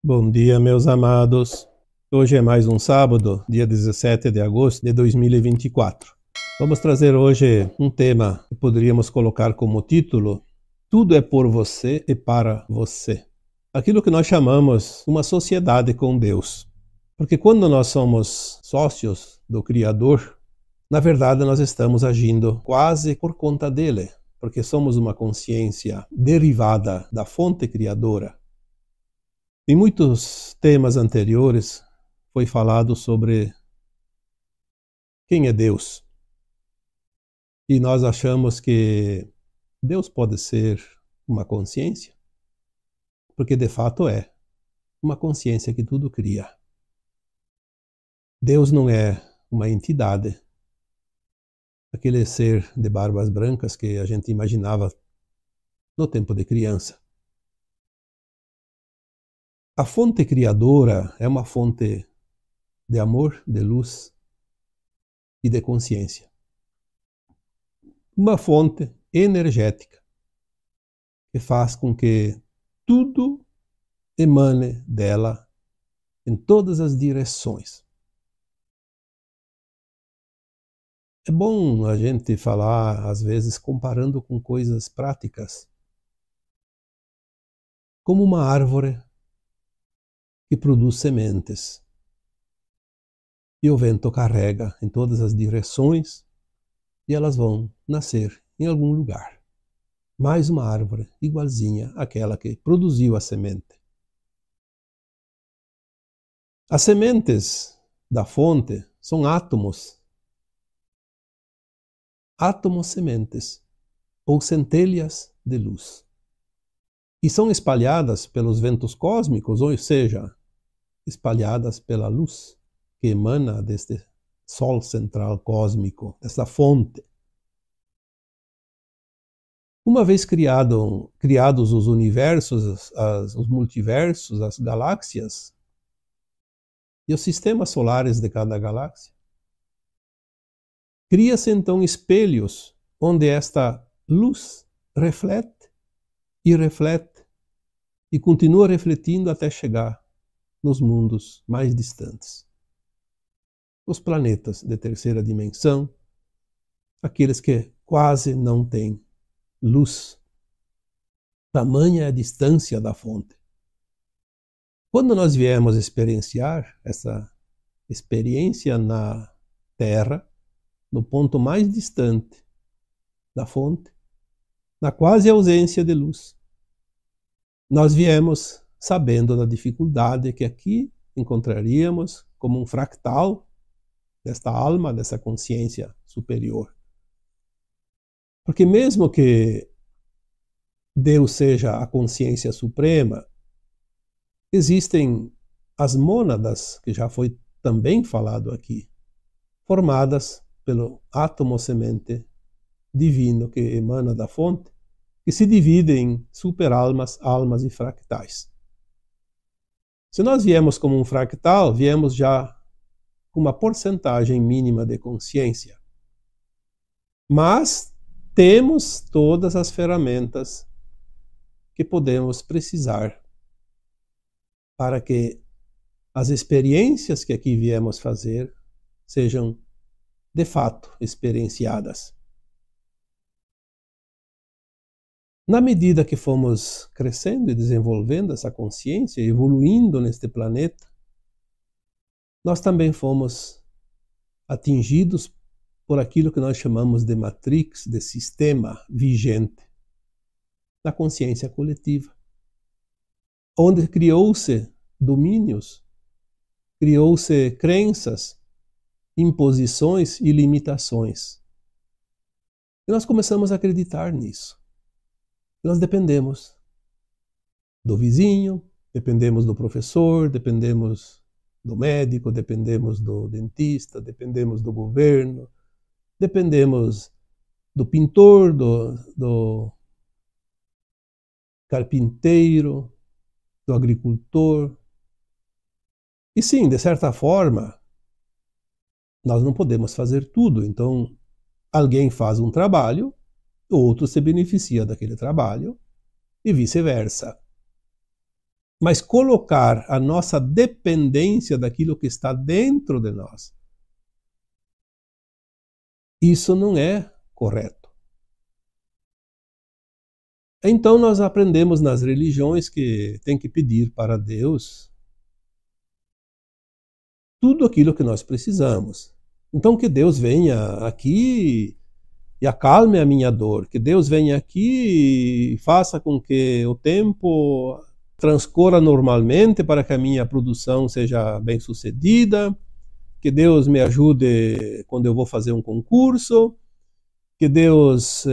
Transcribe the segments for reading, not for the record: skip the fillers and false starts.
Bom dia, meus amados. Hoje é mais um sábado, dia 17 de agosto de 2024. Vamos trazer hoje um tema que poderíamos colocar como título: Tudo é por você e para você. Aquilo que nós chamamos uma sociedade com Deus. Porque quando nós somos sócios do Criador, na verdade nós estamos agindo quase por conta dele, porque somos uma consciência derivada da fonte criadora. Em muitos temas anteriores foi falado sobre quem é Deus. E nós achamos que Deus pode ser uma consciência, porque de fato é uma consciência que tudo cria. Deus não é uma entidade, aquele ser de barbas brancas que a gente imaginava no tempo de criança. A fonte criadora é uma fonte de amor, de luz e de consciência. Uma fonte energética que faz com que tudo emane dela em todas as direções. É bom a gente falar, às vezes, comparando com coisas práticas, como uma árvore que produz sementes. E o vento carrega em todas as direções e elas vão nascer em algum lugar. Mais uma árvore igualzinha àquela que produziu a semente. As sementes da fonte são átomos sementes ou centelhas de luz. E são espalhadas pelos ventos cósmicos, ou seja, espalhadas pela luz que emana deste Sol central cósmico, dessa fonte. Uma vez criados os universos, os multiversos, as galáxias e os sistemas solares de cada galáxia, cria-se então espelhos onde esta luz reflete e continua refletindo até chegar nos mundos mais distantes. Os planetas de terceira dimensão, aqueles que quase não têm luz. Tamanha é a distância da fonte. Quando nós viemos experienciar essa experiência na Terra, no ponto mais distante da fonte, na quase ausência de luz, nós viemos sabendo da dificuldade que aqui encontraríamos como um fractal desta alma, dessa consciência superior. Porque mesmo que Deus seja a consciência suprema, existem as mônadas, que já foi também falado aqui, formadas pelo átomo semente divino que emana da fonte, que se divide em superalmas, almas e fractais. Se nós viemos como um fractal, viemos já com uma porcentagem mínima de consciência. Mas temos todas as ferramentas que podemos precisar para que as experiências que aqui viemos fazer sejam de fato experienciadas. Na medida que fomos crescendo e desenvolvendo essa consciência, evoluindo neste planeta, nós também fomos atingidos por aquilo que nós chamamos de matrix, de sistema vigente da consciência coletiva, onde criou-se domínios, criou-se crenças, imposições e limitações. E nós começamos a acreditar nisso. Nós dependemos do vizinho, dependemos do professor, dependemos do médico, dependemos do dentista, dependemos do governo, dependemos do pintor, do carpinteiro, do agricultor. E sim, de certa forma, nós não podemos fazer tudo. Então, alguém faz um trabalho, o outro se beneficia daquele trabalho e vice-versa. mas colocar a nossa dependência daquilo que está dentro de nós. Isso não é correto. Então nós aprendemos nas religiões que tem que pedir para Deus tudo aquilo que nós precisamos. Então que Deus venha aqui e acalme a minha dor, que Deus venha aqui e faça com que o tempo transcorra normalmente para que a minha produção seja bem sucedida, que Deus me ajude quando eu vou fazer um concurso, que Deus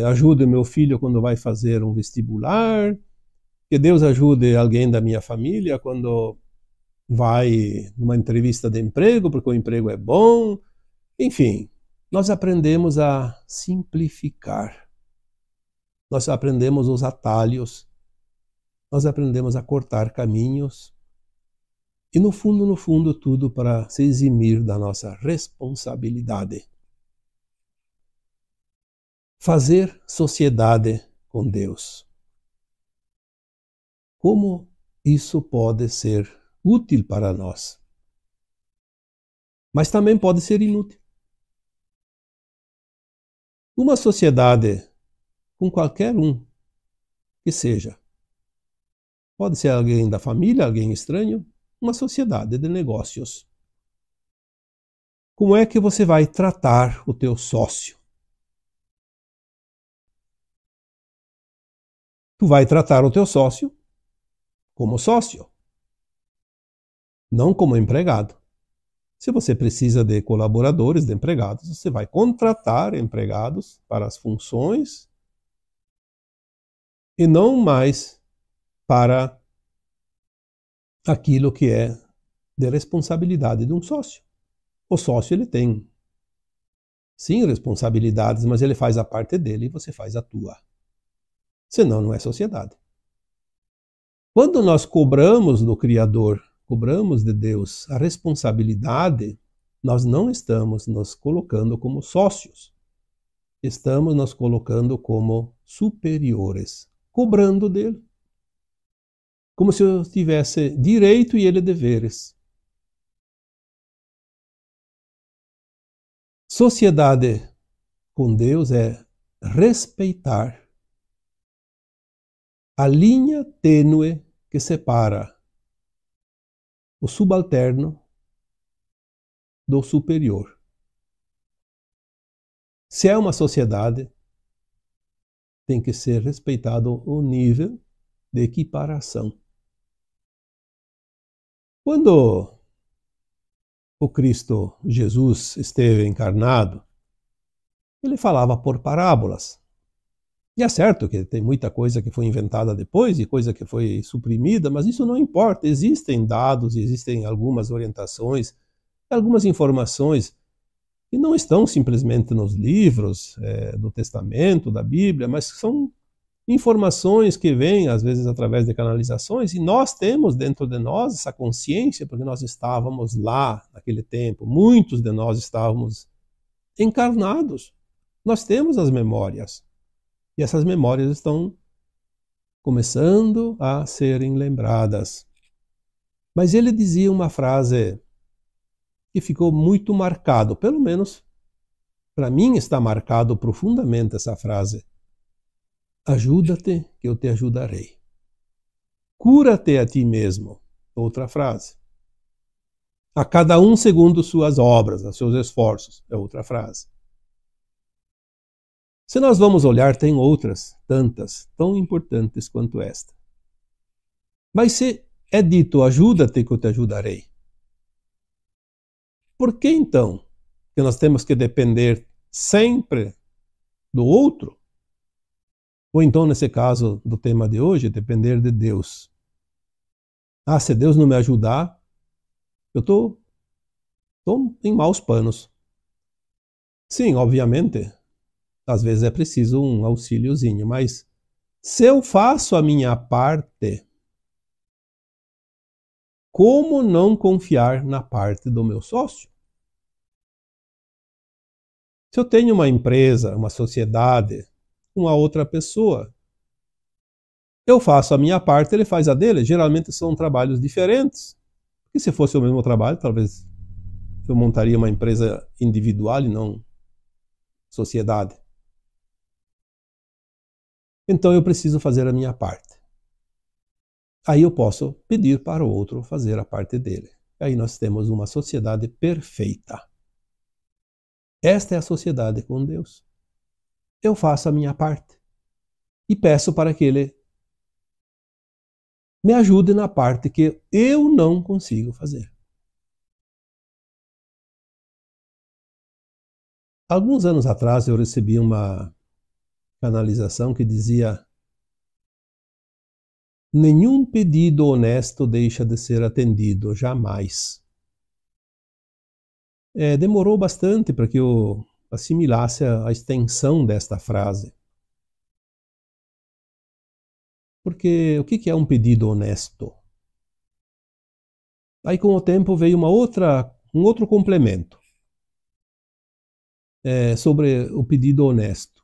ajude meu filho quando vai fazer um vestibular, que Deus ajude alguém da minha família quando vai numa entrevista de emprego, porque o emprego é bom. Enfim, nós aprendemos a simplificar. Nós aprendemos os atalhos. Nós aprendemos a cortar caminhos. E no fundo, tudo para se eximir da nossa responsabilidade. Fazer sociedade com Deus. Como isso pode ser útil para nós? Mas também pode ser inútil. Uma sociedade com qualquer um que seja. Pode ser alguém da família, alguém estranho, uma sociedade de negócios. Como é que você vai tratar o teu sócio? Tu vai tratar o teu sócio como sócio, não como empregado. Se você precisa de colaboradores, de empregados, você vai contratar empregados para as funções e não mais para aquilo que é de responsabilidade de um sócio. O sócio ele tem, sim, responsabilidades, mas ele faz a parte dele e você faz a tua. Senão não é sociedade. Quando nós cobramos do Criador, cobramos de Deus a responsabilidade, nós não estamos nos colocando como sócios. Estamos nos colocando como superiores, cobrando dele. Como se eu tivesse direito e ele deveres. Sociedade com Deus é respeitar a linha tênue que separa o subalterno do superior. Se é uma sociedade, tem que ser respeitado o nível de equiparação. Quando o Cristo Jesus esteve encarnado, ele falava por parábolas. E é certo que tem muita coisa que foi inventada depois e coisa que foi suprimida, mas isso não importa. Existem dados, existem algumas orientações, algumas informações que não estão simplesmente nos livros do Testamento, da Bíblia, mas são informações que vêm, às vezes, através de canalizações, e nós temos dentro de nós essa consciência, porque nós estávamos lá naquele tempo, muitos de nós estávamos encarnados. Nós temos as memórias. E essas memórias estão começando a serem lembradas. Mas ele dizia uma frase que ficou muito marcado, pelo menos para mim está marcado profundamente essa frase. Ajuda-te, que eu te ajudarei. Cura-te a ti mesmo. Outra frase. A cada um segundo suas obras, os seus esforços. É outra frase. Se nós vamos olhar, tem outras, tantas, tão importantes quanto esta. Mas se é dito, ajuda-te que eu te ajudarei. Por que então que nós temos que depender sempre do outro? Ou então, nesse caso do tema de hoje, depender de Deus. Ah, se Deus não me ajudar, eu estou em maus panos. Sim, obviamente, às vezes é preciso um auxíliozinho, mas se eu faço a minha parte, como não confiar na parte do meu sócio? Se eu tenho uma empresa, uma sociedade, uma outra pessoa, Eu faço a minha parte, ele faz a dele. Geralmente são trabalhos diferentes. Porque se fosse o mesmo trabalho, talvez eu montaria uma empresa individual e não sociedade. Então eu preciso fazer a minha parte. Aí eu posso pedir para o outro fazer a parte dele. Aí nós temos uma sociedade perfeita. Esta é a sociedade com Deus. Eu faço a minha parte e peço para que Ele me ajude na parte que eu não consigo fazer. Alguns anos atrás eu recebi uma canalização que dizia: nenhum pedido honesto deixa de ser atendido, jamais. Demorou bastante para que eu assimilasse a extensão desta frase. Porque o que é um pedido honesto? Aí com o tempo veio um outro complemento sobre o pedido honesto.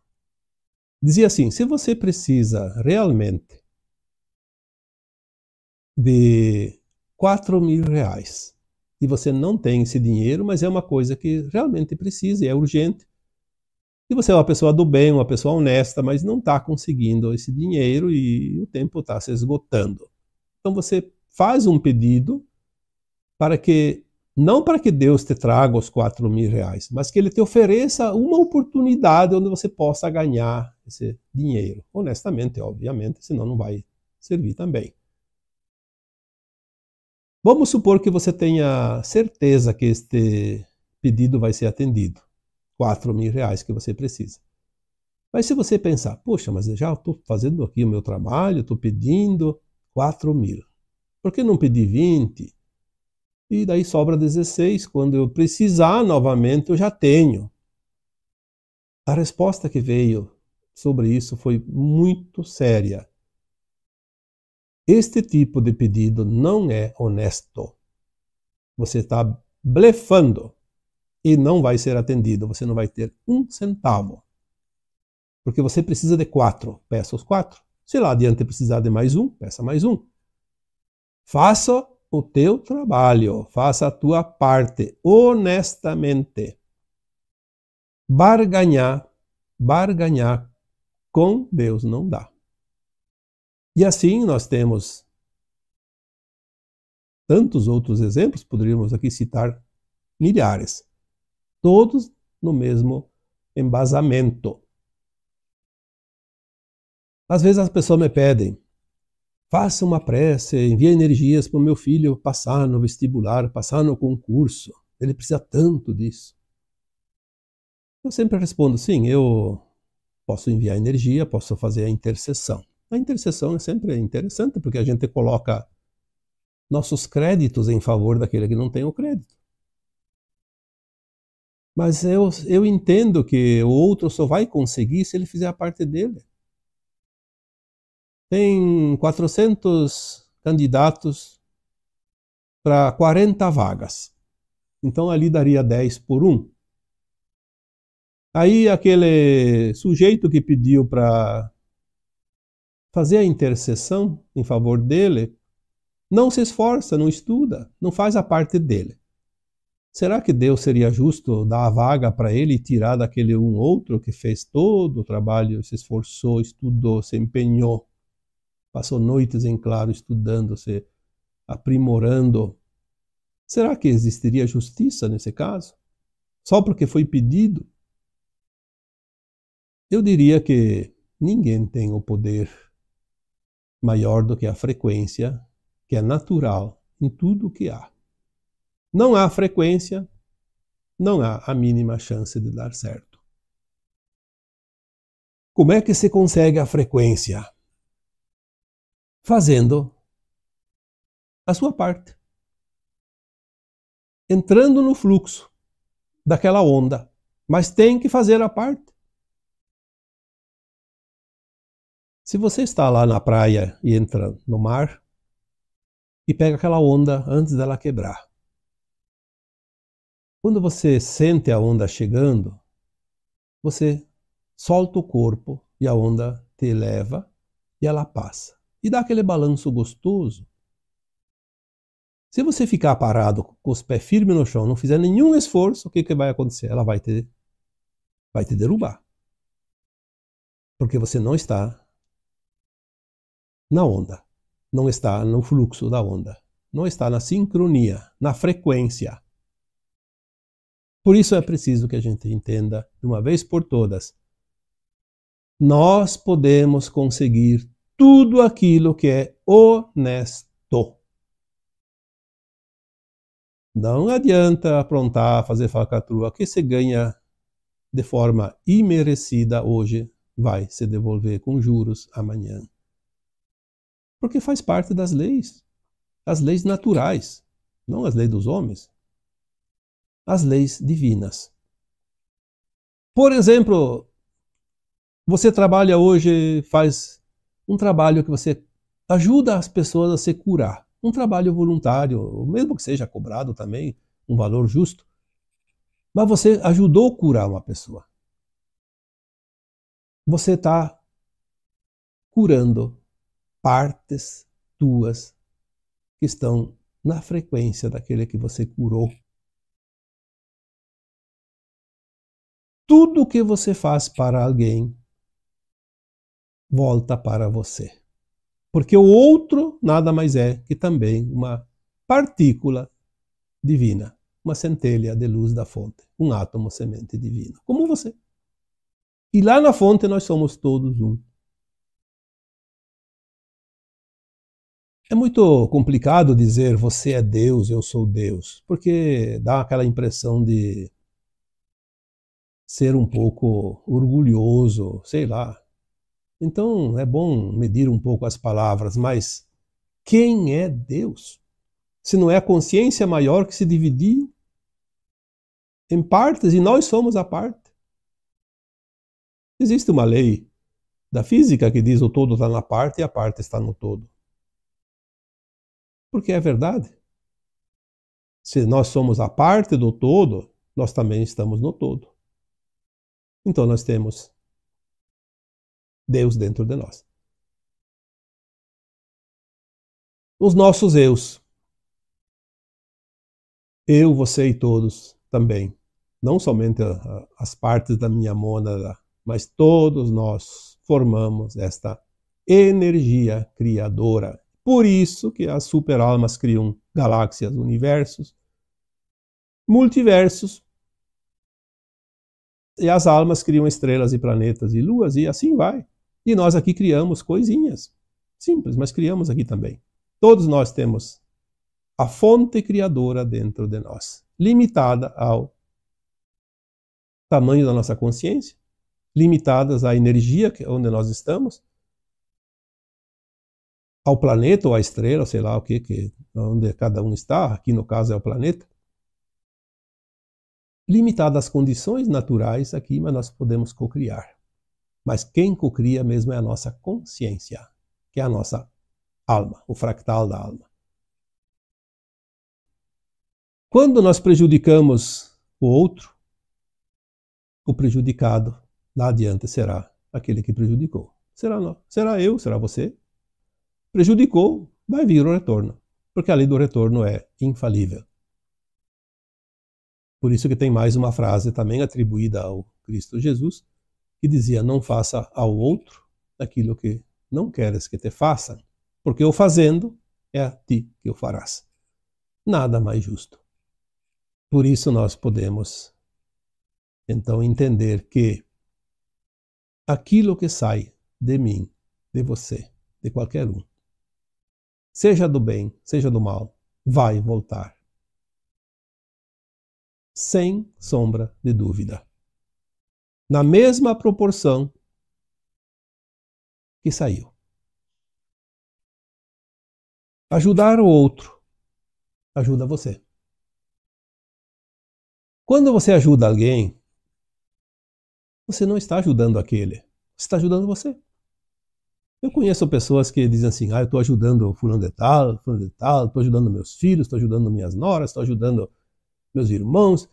Dizia assim: se você precisa realmente de R$4.000 e você não tem esse dinheiro, mas é uma coisa que realmente precisa e é urgente, e você é uma pessoa do bem, uma pessoa honesta, mas não está conseguindo esse dinheiro e o tempo está se esgotando. Então você faz um pedido para que, não para que Deus te traga os R$4.000, mas que Ele te ofereça uma oportunidade onde você possa ganhar esse dinheiro. Honestamente, obviamente, senão não vai servir também. Vamos supor que você tenha certeza que este pedido vai ser atendido. R$4.000 que você precisa. Mas se você pensar, poxa, mas eu já estou fazendo aqui o meu trabalho, estou pedindo 4.000. Por que não pedir 20? E daí sobra 16, quando eu precisar novamente eu já tenho. A resposta que veio sobre isso foi muito séria. Este tipo de pedido não é honesto. Você está blefando e não vai ser atendido. Você não vai ter um centavo. Porque você precisa de 4. Peça os 4. Se lá adiante precisar de mais um, peça mais um. Faça o teu trabalho. Faça a tua parte honestamente. Barganhar com Deus não dá. E assim nós temos tantos outros exemplos, poderíamos aqui citar milhares. Todos no mesmo embasamento. Às vezes as pessoas me pedem: faça uma prece, envie energias para o meu filho passar no vestibular, passar no concurso. Ele precisa tanto disso. Eu sempre respondo: sim, eu posso enviar energia, posso fazer a intercessão. A intercessão é sempre interessante porque a gente coloca nossos créditos em favor daquele que não tem o crédito. Mas eu entendo que o outro só vai conseguir se ele fizer a parte dele. Tem 400 candidatos para 40 vagas. Então ali daria 10 por 1. Aí aquele sujeito que pediu para fazer a intercessão em favor dele, não se esforça, não estuda, não faz a parte dele. Será que Deus seria justo dar a vaga para ele e tirar daquele um outro que fez todo o trabalho, se esforçou, estudou, se empenhou, passou noites em claro estudando, se aprimorando? Será que existiria justiça nesse caso? Só porque foi pedido? Eu diria que ninguém tem o poder maior do que a frequência, que é natural em tudo o que há. Não há frequência, não há a mínima chance de dar certo. Como é que se consegue a frequência? Fazendo a sua parte. Entrando no fluxo daquela onda. Mas tem que fazer a parte. Se você está lá na praia e entra no mar e pega aquela onda antes dela quebrar. Quando você sente a onda chegando, você solta o corpo e a onda te leva e ela passa. e dá aquele balanço gostoso. Se você ficar parado com os pés firmes no chão, não fizer nenhum esforço, o que vai acontecer? Ela vai te derrubar. Porque você não está na onda, não está no fluxo da onda, não está na sincronia, na frequência. Por isso é preciso que a gente entenda, de uma vez por todas, nós podemos conseguir tudo aquilo que é honesto. Não adianta aprontar, fazer falcatrua, que você ganha de forma imerecida hoje, vai se devolver com juros amanhã. Porque faz parte das leis, as leis naturais, não as leis dos homens, as leis divinas. Por exemplo, você trabalha hoje, faz um trabalho que você ajuda as pessoas a se curar. Um trabalho voluntário, mesmo que seja cobrado também, um valor justo. Mas você ajudou a curar uma pessoa. Você está curando partes tuas que estão na frequência daquele que você curou. Tudo que você faz para alguém volta para você. Porque o outro nada mais é que também uma partícula divina, uma centelha de luz da fonte, um átomo semente divino, como você. E lá na fonte nós somos todos um. É muito complicado dizer você é Deus, eu sou Deus, porque dá aquela impressão de ser um pouco orgulhoso, sei lá. Então é bom medir um pouco as palavras, mas quem é Deus? Se não é a consciência maior que se dividiu em partes e nós somos a parte. Existe uma lei da física que diz o todo está na parte e a parte está no todo. Porque é verdade. Se nós somos a parte do todo, nós também estamos no todo. Então nós temos Deus dentro de nós. Os nossos eus. Eu, você e todos também. Não somente as partes da minha mônada, mas todos nós formamos esta energia criadora. Por isso que as superalmas criam galáxias, universos, multiversos, e as almas criam estrelas e planetas e luas, e assim vai. E nós aqui criamos coisinhas simples, mas criamos aqui também. Todos nós temos a fonte criadora dentro de nós, limitada ao tamanho da nossa consciência, limitadas à energia onde nós estamos, ao planeta ou à estrela, sei lá o que onde cada um está, aqui no caso é o planeta, limitada às condições naturais aqui, mas nós podemos cocriar. Mas quem cocria mesmo é a nossa consciência, que é a nossa alma, o fractal da alma. Quando nós prejudicamos o outro, o prejudicado lá adiante será aquele que prejudicou. Será eu, será você. Prejudicou, vai vir o retorno, porque a lei do retorno é infalível. Por isso que tem mais uma frase também atribuída ao Cristo Jesus, que dizia: não faça ao outro aquilo que não queres que te façam, porque o fazendo é a ti que o farás. Nada mais justo. Por isso nós podemos então entender que aquilo que sai de mim, de você, de qualquer um, seja do bem, seja do mal, vai voltar. Sem sombra de dúvida. Na mesma proporção que saiu. Ajudar o outro ajuda você. Quando você ajuda alguém, você não está ajudando aquele, você está ajudando você. Eu conheço pessoas que dizem assim: eu estou ajudando fulano de tal, estou ajudando meus filhos, estou ajudando minhas noras, estou ajudando meus irmãos,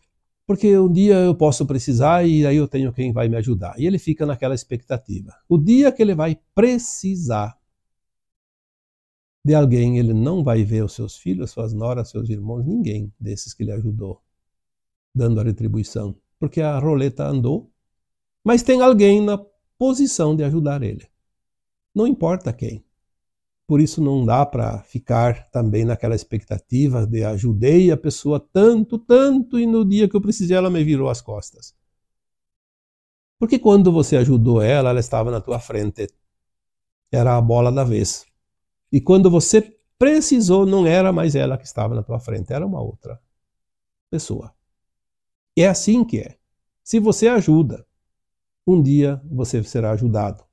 porque um dia eu posso precisar e aí eu tenho quem vai me ajudar. E ele fica naquela expectativa. O dia que ele vai precisar, de alguém, ele não vai ver os seus filhos, suas noras, seus irmãos, ninguém desses que ele ajudou, dando a retribuição. Porque a roleta andou, mas tem alguém na posição de ajudar ele. Não importa quem. Por isso não dá para ficar também naquela expectativa de ajudei a pessoa tanto, tanto, e no dia que eu precisei ela me virou as costas. Porque quando você ajudou ela, ela estava na tua frente. Era a bola da vez. E quando você precisou, não era mais ela que estava na tua frente, era uma outra pessoa. E é assim que é. Se você ajuda, um dia você será ajudado.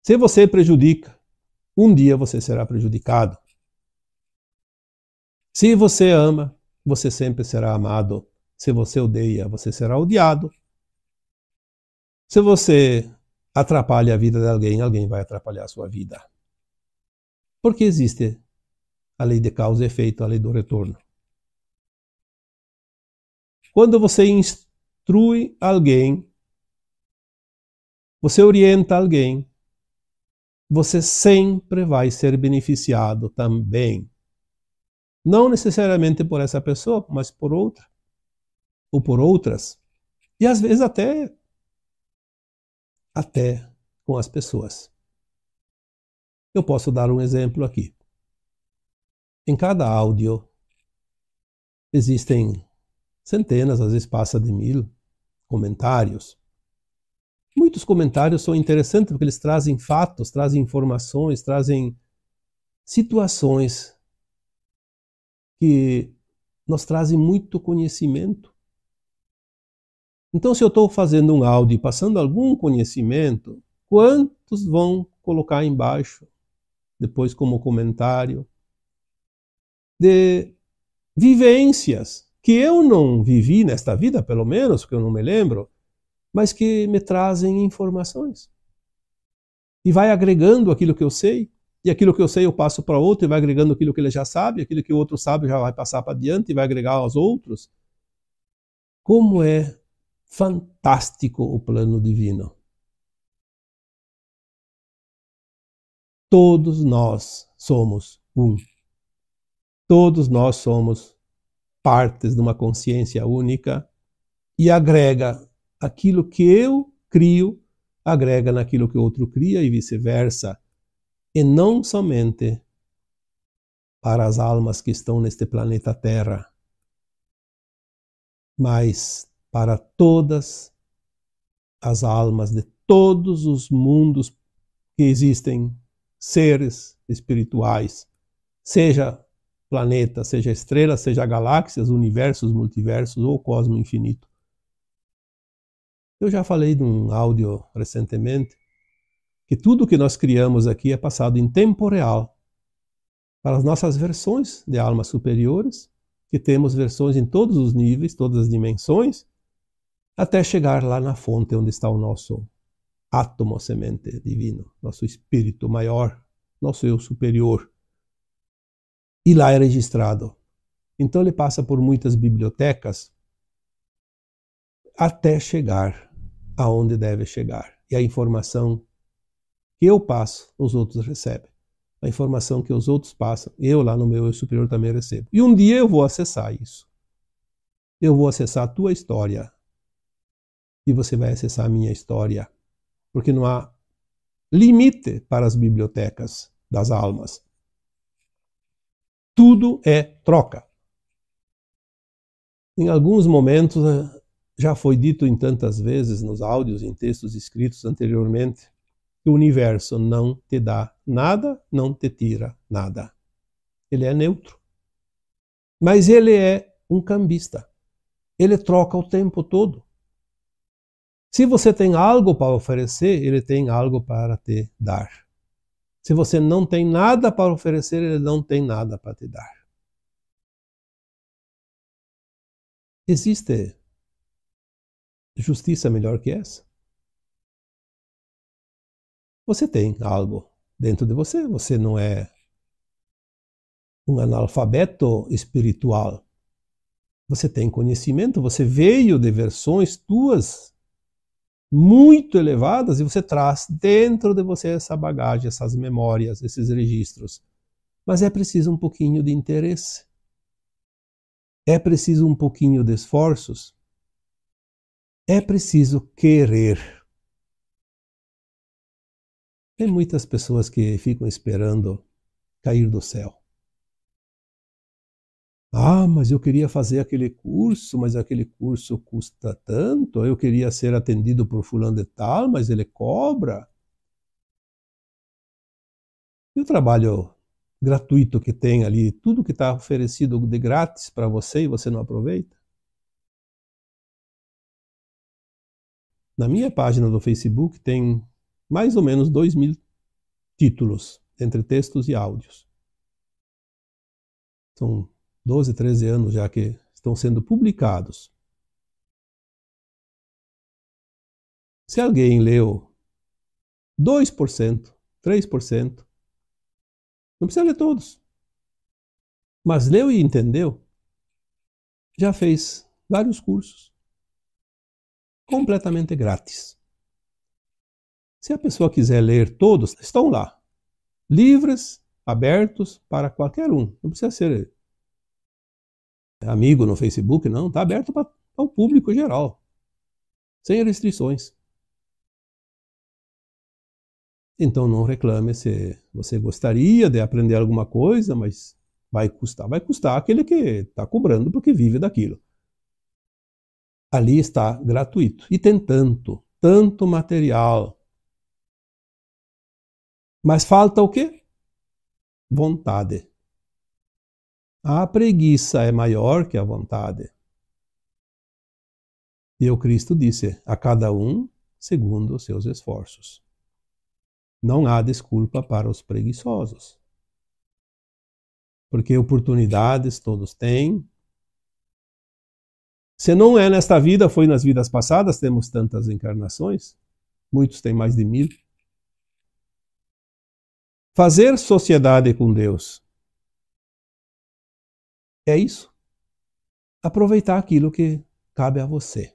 Se você prejudica, um dia você será prejudicado. Se você ama, você sempre será amado. Se você odeia, você será odiado. Se você atrapalha a vida de alguém, alguém vai atrapalhar a sua vida. Porque existe a lei de causa e efeito, a lei do retorno. Quando você instrui alguém, você orienta alguém, você sempre vai ser beneficiado também. Não necessariamente por essa pessoa, mas por outra. Ou por outras. E às vezes até com as pessoas. Eu posso dar um exemplo aqui. Em cada áudio existem centenas, às vezes passa de 1000 comentários. Muitos comentários são interessantes porque eles trazem fatos, trazem informações, trazem situações que nos trazem muito conhecimento. Então, se eu estou fazendo um áudio e passando algum conhecimento, quantos vão colocar embaixo, depois como comentário, de vivências que eu não vivi nesta vida, pelo menos, porque eu não me lembro, mas que me trazem informações. E vai agregando aquilo que eu sei, e aquilo que eu sei eu passo para outro, e vai agregando aquilo que ele já sabe, aquilo que o outro sabe já vai passar para adiante, e vai agregar aos outros. Como é fantástico o plano divino. Todos nós somos um. Todos nós somos partes de uma consciência única e agrega aquilo que eu crio, agrega naquilo que o outro cria e vice-versa. E não somente para as almas que estão neste planeta Terra, mas para todas as almas de todos os mundos que existem, seres espirituais, seja planeta, seja estrela, seja galáxias, universos, multiversos ou cosmo infinito. Eu já falei num áudio recentemente que tudo que nós criamos aqui é passado em tempo real para as nossas versões de almas superiores, que temos versões em todos os níveis, todas as dimensões, até chegar lá na fonte onde está o nosso átomo semente divino, nosso espírito maior, nosso eu superior. E lá é registrado. Então ele passa por muitas bibliotecas até chegar aonde deve chegar. E a informação que eu passo, os outros recebem. A informação que os outros passam, eu lá no meu eu superior também recebo. E um dia eu vou acessar isso. Eu vou acessar a tua história. E você vai acessar a minha história. Porque não há limite para as bibliotecas das almas. Tudo é troca. Em alguns momentos, já foi dito em tantas vezes nos áudios, em textos escritos anteriormente, que o universo não te dá nada, não te tira nada. Ele é neutro. Mas ele é um cambista. Ele troca o tempo todo. Se você tem algo para oferecer, ele tem algo para te dar. Se você não tem nada para oferecer, ele não tem nada para te dar. Existe justiça melhor que essa? Você tem algo dentro de você. Você não é um analfabeto espiritual. Você tem conhecimento, você veio de versões tuas muito elevadas e você traz dentro de você essa bagagem, essas memórias, esses registros. Mas é preciso um pouquinho de interesse. É preciso um pouquinho de esforços. É preciso querer. Tem muitas pessoas que ficam esperando cair do céu. Ah, mas eu queria fazer aquele curso, mas aquele curso custa tanto. Eu queria ser atendido por fulano de tal, mas ele cobra. E o trabalho gratuito que tem ali, tudo que está oferecido de grátis para você e você não aproveita? Na minha página do Facebook tem mais ou menos 2.000 títulos, entre textos e áudios. São 12, 13 anos já que estão sendo publicados. Se alguém leu 2%, 3%, não precisa ler todos, mas leu e entendeu, já fez vários cursos, completamente grátis. Se a pessoa quiser ler todos, estão lá, livres, abertos para qualquer um. Não precisa ser amigo no Facebook, não. Está aberto para o público geral, sem restrições. Então não reclame se você gostaria de aprender alguma coisa, mas vai custar. Vai custar aquele que está cobrando porque vive daquilo. Ali está gratuito. E tem tanto material. Mas falta o quê? Vontade. A preguiça é maior que a vontade. E o Cristo disse, a cada um segundo os seus esforços. Não há desculpa para os preguiçosos. Porque oportunidades todos têm. Se não é nesta vida, foi nas vidas passadas, temos tantas encarnações. Muitos têm mais de 1000. Fazer sociedade com Deus é isso. Aproveitar aquilo que cabe a você.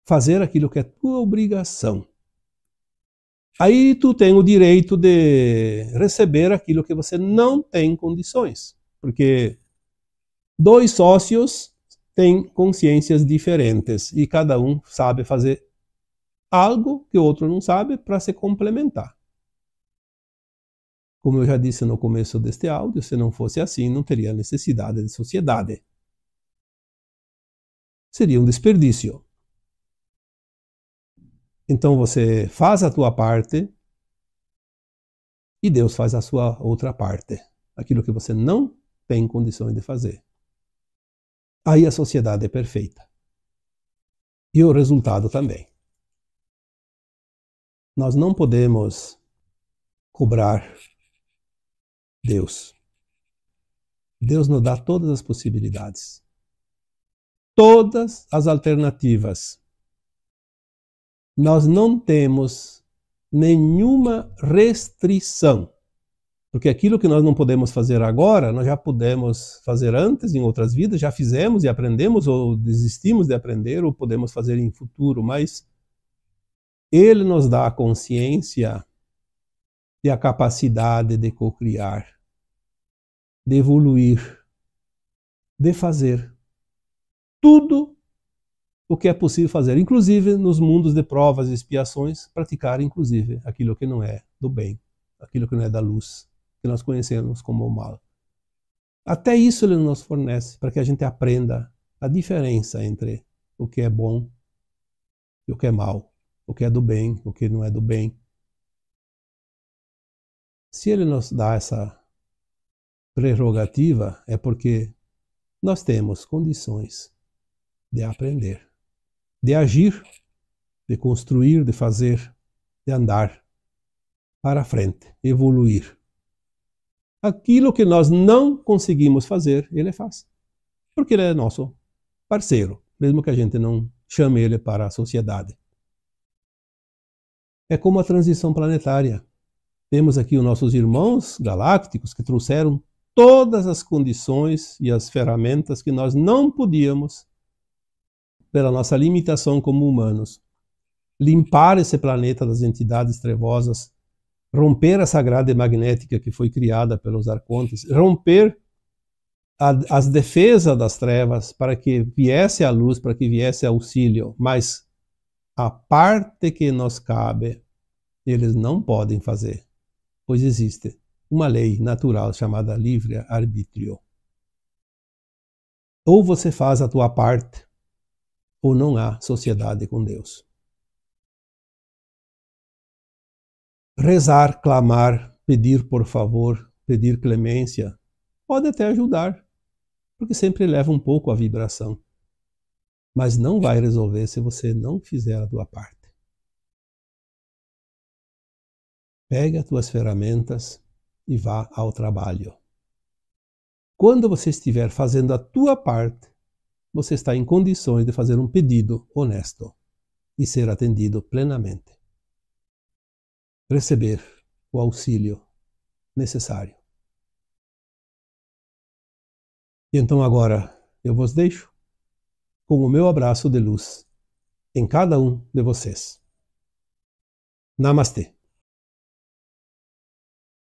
Fazer aquilo que é tua obrigação. Aí tu tem o direito de receber aquilo que você não tem condições. Porque 2 sócios têm consciências diferentes e cada um sabe fazer algo que o outro não sabe para se complementar. Como eu já disse no começo deste áudio, se não fosse assim, não teria necessidade de sociedade. Seria um desperdício. Então você faz a tua parte e Deus faz a sua outra parte. Aquilo que você não tem condições de fazer. Aí a sociedade é perfeita. E o resultado também. Nós não podemos cobrar Deus. Deus nos dá todas as possibilidades. Todas as alternativas. Nós não temos nenhuma restrição. Porque aquilo que nós não podemos fazer agora, nós já podemos fazer antes, em outras vidas, já fizemos e aprendemos, ou desistimos de aprender, ou podemos fazer em futuro, mas Ele nos dá a consciência e a capacidade de cocriar, de evoluir, de fazer tudo o que é possível fazer, inclusive nos mundos de provas e expiações, praticar inclusive aquilo que não é do bem, aquilo que não é da luz, que nós conhecemos como o mal. Até isso Ele nos fornece, para que a gente aprenda a diferença entre o que é bom e o que é mal, o que é do bem, o que não é do bem. Se Ele nos dá essa prerrogativa, é porque nós temos condições de aprender, de agir, de construir, de fazer, de andar para frente, evoluir. Aquilo que nós não conseguimos fazer, Ele faz. Porque Ele é nosso parceiro, mesmo que a gente não chame Ele para a sociedade. É como a transição planetária. Temos aqui os nossos irmãos galácticos que trouxeram todas as condições e as ferramentas que nós não podíamos, pela nossa limitação como humanos. limpar esse planeta das entidades trevosas, romper essa grade magnética que foi criada pelos arcontes, romper as defesas das trevas para que viesse a luz, para que viesse auxílio, mas a parte que nos cabe, eles não podem fazer, pois existe uma lei natural chamada livre-arbítrio. Ou você faz a tua parte, ou não há sociedade com Deus. Rezar, clamar, pedir por favor, pedir clemência, pode até ajudar, porque sempre leva um pouco a vibração. Mas não vai resolver se você não fizer a tua parte. Pega as tuas ferramentas e vá ao trabalho. Quando você estiver fazendo a tua parte, você está em condições de fazer um pedido honesto e ser atendido plenamente. Receber o auxílio necessário. E então agora eu vos deixo com o meu abraço de luz em cada um de vocês. Namastê.